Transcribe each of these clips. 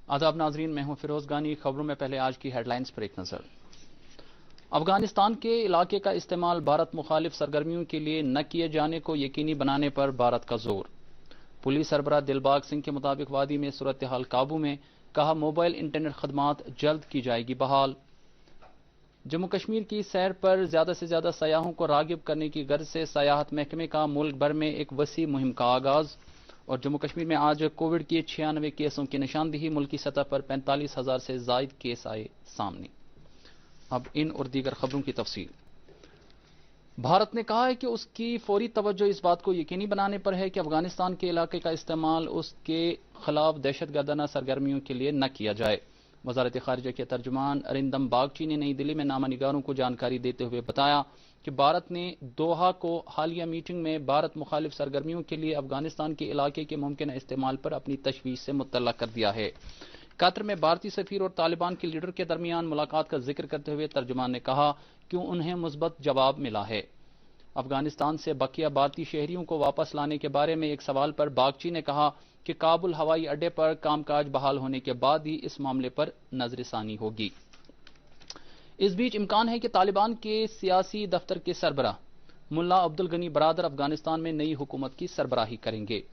आदाब नाजरीन, मैं हूं फिरोज गानी। खबरों में पहले आज की हेडलाइंस पर एक नजर। अफगानिस्तान के इलाके का इस्तेमाल भारत मुखालिफ सरगर्मियों के लिए न किए जाने को यकीनी बनाने पर भारत का जोर। पुलिस सरबराह दिलबाग सिंह के मुताबिक वादी में सूरत हाल काबू में, कहा मोबाइल इंटरनेट खदमात जल्द की जाएगी बहाल। जम्मू कश्मीर की सैर पर ज्यादा से ज्यादा सयाहों को रागिब करने की गर्ज से सयाहत महकमे का मुल्क भर में एक वसी मुहिम का आगाज। और जम्मू कश्मीर में आज कोविड के 96 केसों की निशानदेही, मुल्की सतह पर 45,000 से जायद केस आए सामने। अब इन और दीगर खबरों की तफसील। भारत ने कहा है कि उसकी फौरी तवज्जो इस बात को यकीनी बनाने पर है कि अफगानिस्तान के इलाके का इस्तेमाल उसके खिलाफ दहशतगर्दाना सरगर्मियों के लिए न किया जाए। वजारत खारिजा के तर्जुमान अरिंदम बागची ने नई दिल्ली में नामानिगारों को जानकारी देते हुए बताया कि भारत ने दोहा को हालिया मीटिंग में भारत मुखालिफ सरगर्मियों के लिए अफगानिस्तान के इलाके के मुमकिन इस्तेमाल पर अपनी तशवीश से मुत्तला कर दिया है। कतर में भारतीय सफीर और तालिबान के लीडर के दरमियान मुलाकात का जिक्र करते हुए तर्जुमान ने कहा कि उन्हें मुस्बत जवाब मिला है। अफगानिस्तान से बकिया भारतीय शहरियों को वापस लाने के बारे में एक सवाल पर बागची ने कहा कि काबुल हवाई अड्डे पर कामकाज बहाल होने के बाद ही इस मामले पर नजरसानी होगी। इस बीच इम्कान है कि तालिबान के सियासी दफ्तर के सरबराह मुल्ला अब्दुल गनी बरादर अफगानिस्तान में नई हुकूमत की सरबराही करेंगे।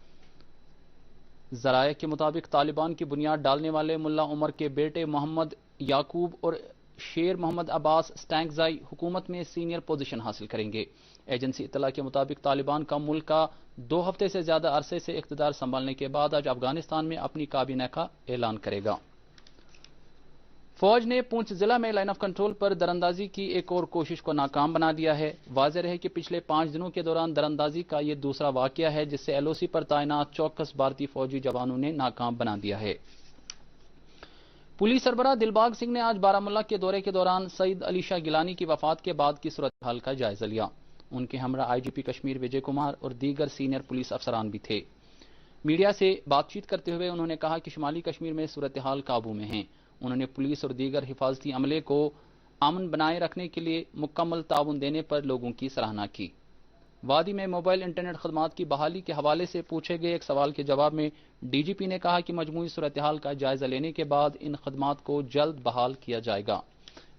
जराये के मुताबिक तालिबान की बुनियाद डालने वाले मुल्ला उमर के बेटे मोहम्मद याकूब और शेर मोहम्मद अब्बास स्टैंकजाई हुकूमत में सीनियर पोजीशन हासिल करेंगे। एजेंसी इत्तला के मुताबिक तालिबान का मुल्क का 2 हफ्ते से ज्यादा अरसे से इख्तिदार संभालने के बाद आज अफगानिस्तान में अपनी काबीना का ऐलान करेगा। फौज ने पूंछ जिला में लाइन ऑफ कंट्रोल पर दरअंदाजी की एक और कोशिश को नाकाम बना दिया है। वाज़ेह रहे कि पिछले 5 दिनों के दौरान दरअंदाजी का यह दूसरा वाकया है जिससे एलओसी पर तैनात चौकस भारतीय फौजी जवानों ने नाकाम बना दिया है। पुलिस सरबराह दिलबाग सिंह ने आज बारामुल्ला के दौरे के दौरान सईद अली शाह गिलानी की वफात के बाद की सूरत हाल का जायजा लिया। उनके हमरा आईजीपी कश्मीर विजय कुमार और दीगर सीनियर पुलिस अफसरान भी थे। मीडिया से बातचीत करते हुए उन्होंने कहा कि शुमाली कश्मीर में सूरत हाल काबू में है। उन्होंने पुलिस और दीगर हिफाजती अमले को अमन बनाए रखने के लिए मुकम्मल ताउन देने पर लोगों की सराहना की। वादी में मोबाइल इंटरनेट खदमात की बहाली के हवाले से पूछे गए एक सवाल के जवाब में डीजीपी ने कहा कि मजमूई सूरत हाल का जायजा लेने के बाद इन खदमात को जल्द बहाल किया जाएगा।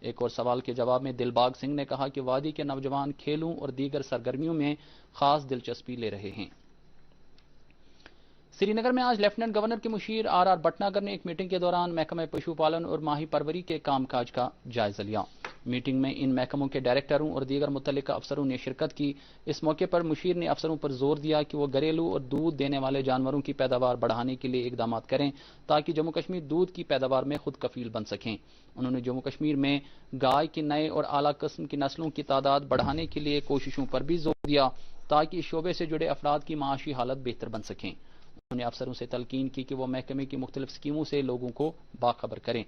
एक और सवाल के जवाब में दिलबाग सिंह ने कहा कि वादी के नौजवान खेलों और दीगर सरगर्मियों में खास दिलचस्पी ले रहे हैं। श्रीनगर में आज लेफ्टिनेंट गवर्नर के मुशीर आर भटनागर ने एक मीटिंग के दौरान महकमा पशुपालन और माही परवरी के कामकाज का जायजा लिया। मीटिंग में इन महकमों के डायरेक्टरों और दीगर मुतल्लिका अफसरों ने शिरकत की। इस मौके पर मुशीर ने अफसरों पर जोर दिया कि वो घरेलू और दूध देने वाले जानवरों की पैदावार बढ़ाने के लिए इकदाम करें ताकि जम्मू कश्मीर दूध की पैदावार में खुद कफील बन सकें। उन्होंने जम्मू कश्मीर में गाय की नए और आला किस्म की नस्लों की तादाद बढ़ाने के लिए कोशिशों पर भी जोर दिया ताकि इस शोबे से जुड़े अफराद की माशी हालत बेहतर बन सकें। उन्होंने अफसरों से तलकीन की कि वो महकमे की मुख्तलिफ स्कीमों से लोगों को बाखबर करें।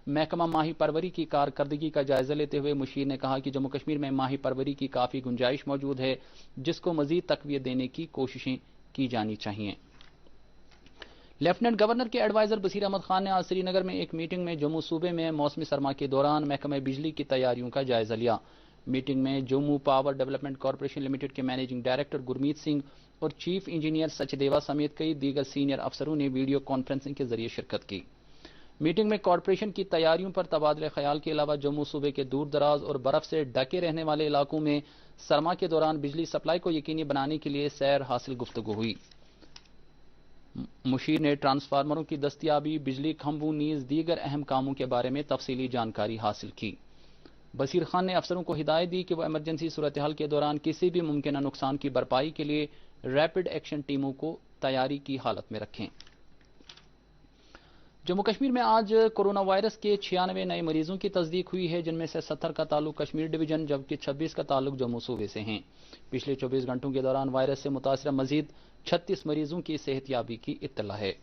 महकमा माही परवरी की कारकर्दगी का जायजा लेते हुए मुशीर ने कहा कि जम्मू कश्मीर में माही परवरी की काफी गुंजाइश मौजूद है जिसको मजीद तकवीत देने की कोशिशें की जानी चाहिए। लेफ्टिनेंट गवर्नर के एडवाइजर बसीर अहमद खान ने आज श्रीनगर में एक मीटिंग में जम्मू सूबे में मौसमी सरमा के दौरान महकमा बिजली की तैयारियों का जायजा लिया। मीटिंग में Jammu power development corporation limited के मैनेजिंग डायरेक्टर गुरमीत सिंह और चीफ इंजीनियर सचदेवा समेत कई दीगर सीनियर अफसरों ने वीडियो कॉन्फ्रेंसिंग के जरिए शिरकत की। मीटिंग में कॉरपोरेशन की तैयारियों पर तबादले ख्याल के अलावा जम्मू सूबे के दूर दराज और बर्फ से ढके रहने वाले इलाकों में सरमा के दौरान बिजली सप्लाई को यकीनी बनाने के लिए सैर हासिल गुफ्तगू हुई। मुशीर ने ट्रांसफार्मरों की दस्तियाबी, बिजली खंभों नीज दीगर अहम कामों के बारे में तफसीली जानकारी हासिल की। बसीर खान ने अफसरों को हिदायत दी कि वह इमरजेंसी सूरत हाल के दौरान किसी भी मुमकिन नुकसान की भरपाई के लिए रैपिड एक्शन टीमों को तैयारी की हालत में रखें। जम्मू कश्मीर में आज कोरोना वायरस के 96 नए मरीजों की तस्दीक हुई है जिनमें से 70 का ताल्लुक कश्मीर डिवीजन जबकि 26 का ताल्लुक जम्मू सूबे से हैं। पिछले 24 घंटों के दौरान वायरस से मुतासरा मजीद 36 मरीजों की सेहतयाबी की इत्तला है।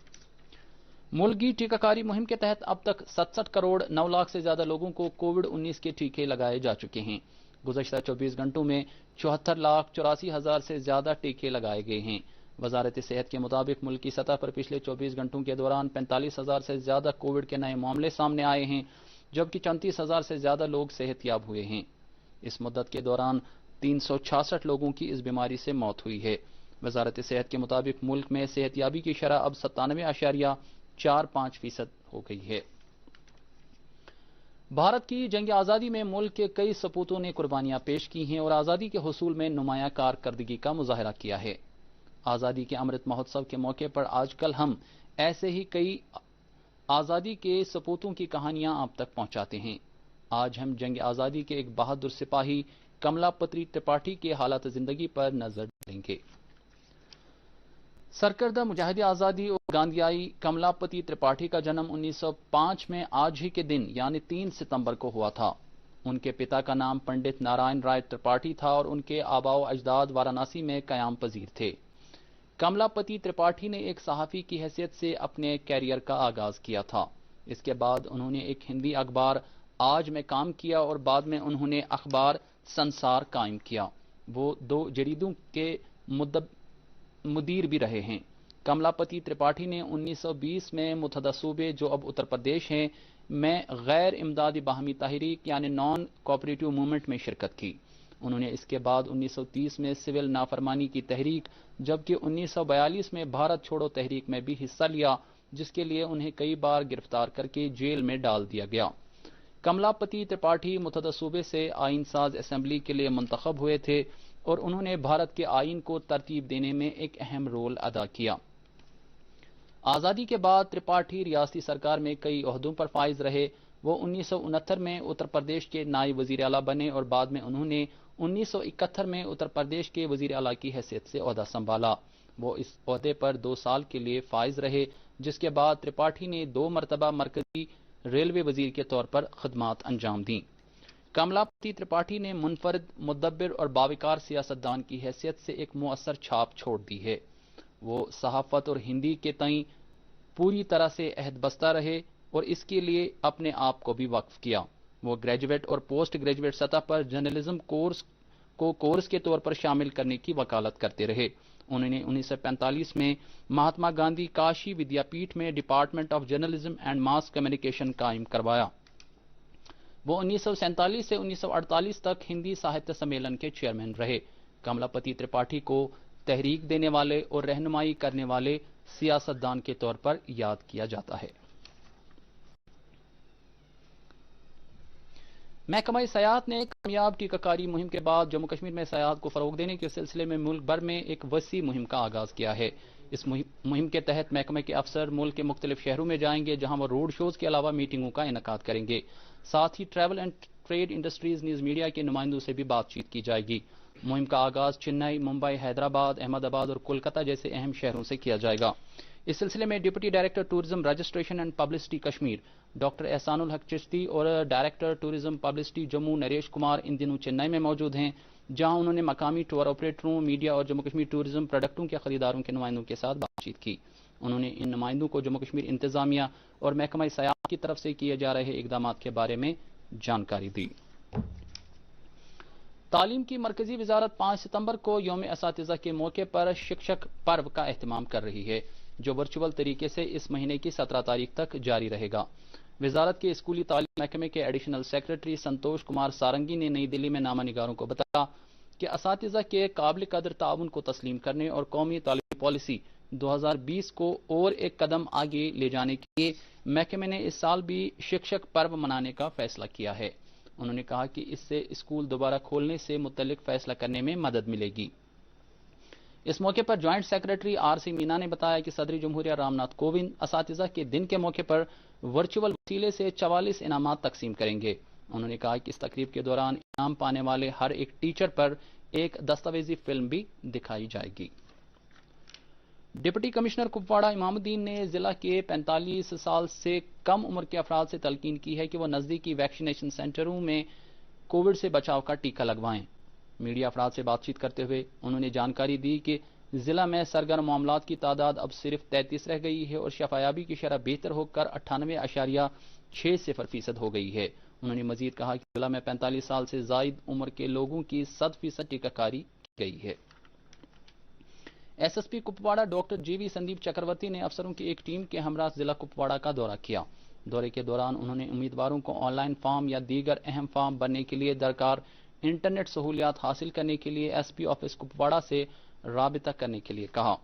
मुल्क की टीकाकारी मुहिम के तहत अब तक 67 करोड़ 9 लाख से ज्यादा लोगों को कोविड-19 के टीके लगाए जा चुके हैं। गुज़श्ता 24 घंटों में 74,84,000 से ज्यादा टीके लगाए गए हैं। वजारत सेहत के मुताबिक मुल्क की सतह पर पिछले 24 घंटों के दौरान 45,000 से ज्यादा कोविड के नए मामले सामने आए हैं जबकि 34,000 से ज्यादा लोग सेहतयाब हुए हैं। इस मुद्दत के दौरान 366 लोगों की इस बीमारी से मौत हुई है। वजारत सेहत के मुताबिक मुल्क में सेहतयाबी की शरह अब 97.45% हो गई है। भारत की जंग आज़ादी में मुल्क के कई सपूतों ने कुर्बानियां पेश की हैं और आज़ादी के हुसूल में नुमायां कारकर्दगी का मुजाहरा किया है। आज़ादी के अमृत महोत्सव के मौके पर आजकल हम ऐसे ही कई आज़ादी के सपूतों की कहानियां आप तक पहुंचाते हैं। आज हम जंग आज़ादी के एक बहादुर सिपाही कमलापति त्रिपाठी के हालात जिंदगी पर नजर डालेंगे। सरकर्दा मुजाहिद आज़ादी और गांधीयाई कमलापति त्रिपाठी का जन्म 1905 में आज ही के दिन यानी 3 सितंबर को हुआ था। उनके पिता का नाम पंडित नारायण राय त्रिपाठी था और उनके आबाओ अजदाद वाराणसी में कयाम पजीर थे। कमलापति त्रिपाठी ने एक सहाफ़ी की हैसियत से अपने कैरियर का आगाज किया था। इसके बाद उन्होंने एक हिंदी अखबार आज में काम किया और बाद में उन्होंने अखबार संसार कायम किया। वो 2 जरीदों के मुदीर भी रहे हैं। कमलापति त्रिपाठी ने 1920 में मुतहदा सूबे जो अब उत्तर प्रदेश हैं में गैर इमदादी बाहमी तहरीक यानी नॉन कोऑपरेटिव मूवमेंट में शिरकत की। उन्होंने इसके बाद 1930 में सिविल नाफरमानी की तहरीक जबकि 1942 में भारत छोड़ो तहरीक में भी हिस्सा लिया, जिसके लिए उन्हें कई बार गिरफ्तार करके जेल में डाल दिया गया। कमलापति त्रिपाठी मुतहदा सूबे से आइन साज असेंबली के लिए मुंतखब हुए थे और उन्होंने भारत के आइन को तरतीब देने में एक अहम रोल अदा किया। आज़ादी के बाद त्रिपाठी रियासती सरकार में कई ओहदों पर फाइज रहे। वो 1969 में उत्तर प्रदेश के नायब वजीर आला बने और बाद में उन्होंने 1971 में उत्तर प्रदेश के वजीर आला की हैसियत से ओहदा संभाला। वो इस ओहदे पर 2 साल के लिए फाइज रहे, जिसके बाद त्रिपाठी ने 2 मरतबा मरकजी रेलवे वजीर के तौर पर खदमात अंजाम दी। कमलापति त्रिपाठी ने मुनफरिद, मुदब्बिर और बाविकार सियासतदान की हैसियत से एक मुअस्सर छाप छोड़ दी है। वो सहाफत और हिंदी के तई पूरी तरह से अहदबस्ता रहे और इसके लिए अपने आप को भी वक्फ किया। वो ग्रेजुएट और पोस्ट ग्रेजुएट सतह पर जर्नलिज्म कोर्स के तौर पर शामिल करने की वकालत करते रहे। उन्होंने 1945 में महात्मा गांधी काशी विद्यापीठ में department of journalism and mass communication कायम करवाया। वो 1947 से 1948 तक हिंदी साहित्य सम्मेलन के चेयरमैन रहे। कमलापति त्रिपाठी को तहरीक देने वाले और रहनुमाई करने वाले सियासतदान के तौर पर याद किया जाता है। महकमा सयाहत ने कामयाब टीकाकारी मुहिम के बाद जम्मू कश्मीर में सयाहत को फरोग देने के सिलसिले में मुल्क भर में एक वसी मुहिम का आगाज किया है। इस मुहिम के तहत महकमे के अफसर मुल्क के मुख्तलिफ शहरों में जाएंगे, जहां वो रोड शोज के अलावा मीटिंगों का इनेकाद करेंगे। साथ ही travel and trade industries news media के नुमाइंदों से भी बातचीत की जाएगी। मुहिम का आगाज चेन्नई, मुंबई, हैदराबाद, अहमदाबाद और कोलकाता जैसे अहम शहरों से किया जाएगा। इस सिलसिले में deputy director tourism registration and publicity Kashmir doctor Ehsanul Haq Chishti और director tourism publicity Jammu Naresh Kumar इन दिनों चेन्नई में मौजूद हैं, जहां उन्होंने मकामी टूर ऑपरेटरों, मीडिया और जम्मू कश्मीर टूरिज्म प्रोडक्टों के खरीदारों के नुमाइंदों के साथ बातचीत की। उन्होंने इन नुमाइंदों को जम्मू कश्मीर इंतजामिया और महकमा सयाहत की तरफ से किए जा रहे इकदाम के बारे में जानकारी दी। तालीम की मरकजी वजारत 5 सितंबर को यौम असातिज़ा के मौके पर शिक्षक पर्व का एहतमाम कर रही है, जो वर्चुअल तरीके से इस महीने की 17 तारीख तक जारी रहेगा। वजारत के स्कूली तालीम महकमे के एडिशनल सेक्रेटरी संतोष कुमार सारंगी ने नई दिल्ली में नामा निगारों को बताया कि असातिज़ा के काबिल कदर ताउन को तस्लीम करने और कौमी तालीम पॉलिसी 2020 को और एक कदम आगे ले जाने के लिए महकमे ने इस साल भी शिक्षक पर्व मनाने का फैसला किया है। उन्होंने कहा कि इससे स्कूल दोबारा खोलने से मुतल्लिक फैसला करने में मदद मिलेगी। इस मौके पर ज्वाइंट सेक्रेटरी आर.सी. मीना ने बताया कि सदर जमहूरिया रामनाथ कोविंद असातिज़ा के दिन के मौके पर वर्चुअल वसीले से 44 इनामात तकसीम करेंगे। उन्होंने कहा कि इस तकरीब के दौरान इनाम पाने वाले हर एक टीचर पर एक दस्तावेजी फिल्म भी दिखाई जाएगी। डिप्टी कमिश्नर कुपवाड़ा इमामुद्दीन ने जिला के 45 साल से कम उम्र के अफराद से तलकीन की है कि वह नजदीकी वैक्सीनेशन सेंटरों में कोविड से बचाव का टीका लगवाएं। मीडिया अफराद से बातचीत करते हुए उन्होंने जानकारी दी कि जिला में सरगर्म मामलात की तादाद अब सिर्फ 33 रह गई है और शफायाबी की शरह बेहतर होकर 98.60% हो गई है। उन्होंने मजीद कहा कि जिला में 45 साल से जायद उम्र के लोगों की 100% टीकाकारी की गई है। एसएसपी कुपवाड़ा डॉक्टर जीवी संदीप चक्रवर्ती ने अफसरों की एक टीम के हमरा जिला कुपवाड़ा का दौरा किया। दौरे के दौरान उन्होंने उम्मीदवारों को ऑनलाइन फॉर्म या दीगर अहम फॉर्म भरने के लिए दरकार इंटरनेट सहूलियात हासिल करने के लिए एसपी ऑफिस कुपवाड़ा से राबिता करने के लिए कहा।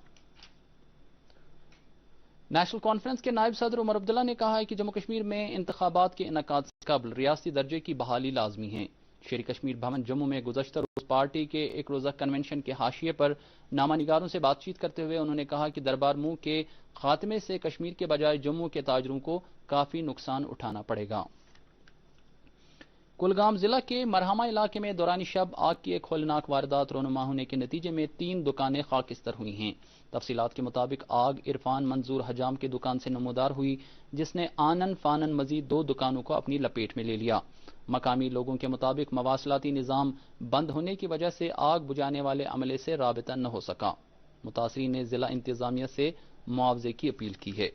نیشنل کانفرنس کے نائب صدر عمر عبداللہ نے کہا ہے کہ جموں کشمیر میں انتخابات کے انعقاد سے قبل ریاستی درجے کی بحالی لازمی ہے۔ شیری کشمیر بھون جموں میں گزشتہ روز پارٹی کے ایک روزہ کنونشن کے حاشیے پر نامہ نگاروں سے بات چیت کرتے ہوئے انہوں نے کہا کہ دربار منہ کے خاتمے سے کشمیر کے بجائے جموں کے تاجروں کو کافی نقصان اٹھانا پڑے گا۔ کلگام ضلع کے مرہما علاقے میں دوران شب آگ کی ایک ہولناک واردات رونما ہونے کے نتیجے میں 3 دکانیں خاکستر ہوئی ہیں۔ تفصیلات کے مطابق آگ عرفان منظور حجام کی دکان سے نمودار ہوئی، جس نے آنن فانن مزید 2 دکانوں کو اپنی لپیٹ میں لے لیا۔ مقامی لوگوں کے مطابق مواصلاتی نظام بند ہونے کی وجہ سے آگ بجھانے والے عملے سے رابطہ نہ ہو سکا۔ متاثرین نے ضلع انتظامیہ سے معاوضے کی اپیل کی ہے۔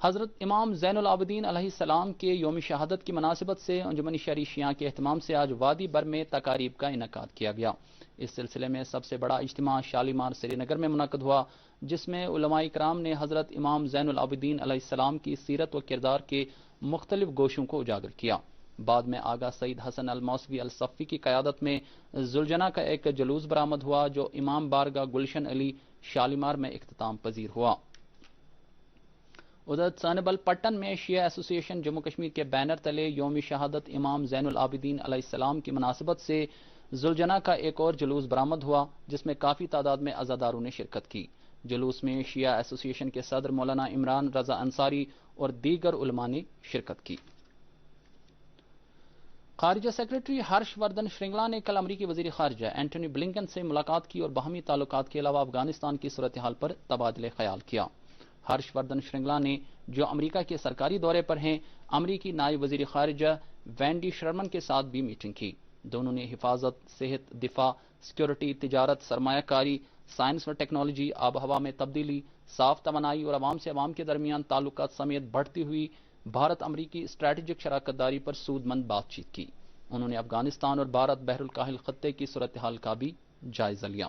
حضرت امام زین العابدین علیہ السلام کے یوم شہادت کی مناسبت سے انجمن شرعی شیعہ کے اہتمام سے آج وادی بر میں تقاریب کا انعقاد کیا گیا۔ اس سلسلے میں سب سے بڑا اجتماع شالیمار سری نگر میں منعقد ہوا، جس میں علماء کرام نے حضرت امام زین العابدین علیہ السلام کی سیرت و کردار کے مختلف گوشوں کو اجاگر کیا۔ بعد میں آغا سعید حسن الموسوی الصفی کی قیادت میں ذوالجناح کا ایک جلوس برآمد ہوا، جو امام بارگاہ گلشن علی شالیمار میں اختتام پذیر ہوا۔ ادھر سانبل پٹن میں شیعہ ایسوسی ایشن جموں کشمیر کے بینر تلے یوم شہادت امام زین العابدین علیہ السلام کی مناسبت سے ذوالجناح کا ایک اور جلوس برآمد ہوا، جس میں کافی تعداد میں عزاداروں نے شرکت کی۔ جلوس میں شیعہ ایسوسی ایشن کے صدر مولانا عمران رضا انصاری اور دیگر علماء نے شرکت کی۔ خارجہ سیکرٹری ہرش وردھن شرنگلا نے کل امریکی وزیر خارجہ اینٹونی بلنکن سے ملاقات کی اور باہمی تعلقات کے علاوہ افغانستان کی صورتحال پر تبادلہ خیال کیا۔ ہرش وردھن شرنگلا نے، جو امریکہ کے سرکاری دورے پر ہیں، امریکی نائب وزیر خارجہ وینڈی شرمن کے ساتھ بھی میٹنگ کی۔ دونوں نے حفاظت، صحت، دفاع، سیکورٹی، تجارت، سرمایہ کاری، سائنس و ٹیکنالوجی، آب و ہوا میں تبدیلی، صاف توانائی اور عوام سے عوام کے درمیان تعلقات سمیت بڑھتی ہوئی بھارت امریکی اسٹریٹجک شراکت داری پر سود مند بات چیت کی۔ انہوں نے افغانستان اور بھارت بحر الکاہل خطے کی صورتحال کا بھی جائزہ لیا۔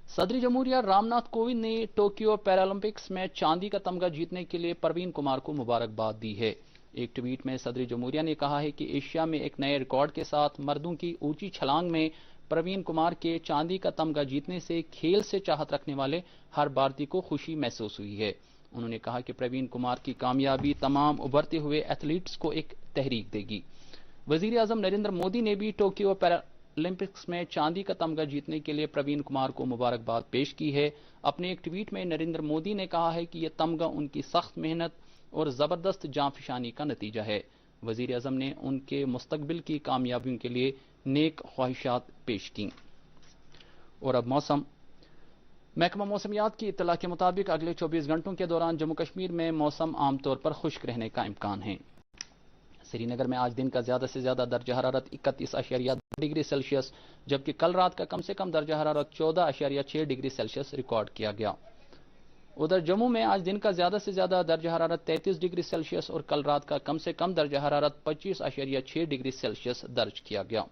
صدر جمہوریہ رام ناتھ کووند نے ٹوکیو پیرالمپکس میں چاندی کا تمغہ جیتنے کے لیے پروین کمار کو مبارکباد دی ہے۔ ایک ٹویٹ میں صدر جمہوریہ نے کہا ہے کہ ایشیا میں ایک نئے ریکارڈ کے ساتھ مردوں کی اونچی چھلانگ میں پروین کمار کے چاندی کا تمغہ جیتنے سے کھیل سے چاہت رکھنے والے ہر بھارتی کو خوشی محسوس ہوئی ہے۔ انہوں نے کہا کہ پروین کمار کی کامیابی تمام ابھرتے ہوئے ایتھلیٹس کو ایک تحریک دے گی۔ وزیر اعظم نریندر مودی نے بھی ٹوکیو پیرالمپکس میں چاندی کا تمغہ جیتنے کے لیے پروین کمار کو مبارکباد پیش کی ہے۔ اپنے ایک ٹویٹ میں نریندر مودی نے کہا ہے کہ یہ تمغہ ان کی سخت محنت اور زبردست جاں فشانی کا نتیجہ ہے۔ وزیر اعظم نے ان کے مستقبل کی کامیابیوں کے لیے نیک خواہشات پیش کیں۔ اور اب موسم۔ محکمہ موسمیات کی اطلاع کے مطابق اگلے 24 گھنٹوں کے دوران جموں کشمیر میں موسم عام طور پر خشک رہنے کا امکان ہے۔ سری نگر میں آج دن کا زیادہ سے زیادہ درجہ حرارت 31.2 ڈگری سیلسیس، جبکہ کل رات کا کم سے کم درجہ حرارت 14.6 ڈگری سیلسیس ریکارڈ کیا گیا۔ ادھر جموں میں آج دن کا زیادہ سے زیادہ درجہ حرارت 33 ڈگری سیلسیس اور کل رات کا کم سے کم درجہ حرارت 25.6 ڈگری سیلسیس درج کیا گیا۔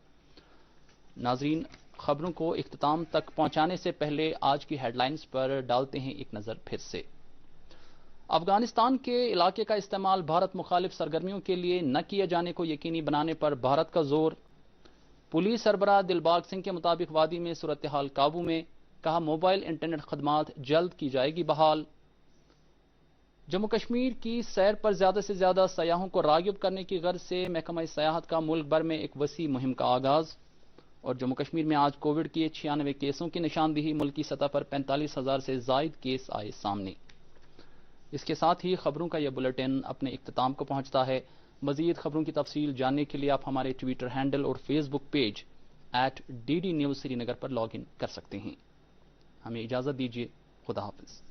ناظرین، خبروں کو اختتام تک پہنچانے سے پہلے آج کی ہیڈ لائنز پر ڈالتے ہیں ایک نظر پھر سے۔ افغانستان کے علاقے کا استعمال بھارت مخالف سرگرمیوں کے لیے نہ کیے جانے کو یقینی بنانے پر بھارت کا زور۔ پولیس سربراہ دلباغ سنگھ کے مطابق وادی میں صورتحال قابو میں، کہا موبائل انٹرنیٹ خدمات جلد کی جائے گی بحال۔ جموں کشمیر کی سیر پر زیادہ سے زیادہ سیاحوں کو راغب کرنے کی غرض سے محکمہ سیاحت کا ملک بھر میں ایک وسیع مہم کا آغاز۔ اور جموں کشمیر میں آج کووڈ کے 96 کیسوں کی نشاندہی، ملکی سطح پر 45,000 سے زائد کیس آئے سامنے۔ اس کے ساتھ ہی خبروں کا یہ بلیٹن اپنے اختتام کو پہنچتا ہے۔ مزید خبروں کی تفصیل جاننے کے لیے آپ ہمارے ٹویٹر ہینڈل اور Facebook page @DD News Srinagar پر لاگ ان کر سکتے ہیں۔ ہمیں اجازت دیجیے، خدا حافظ۔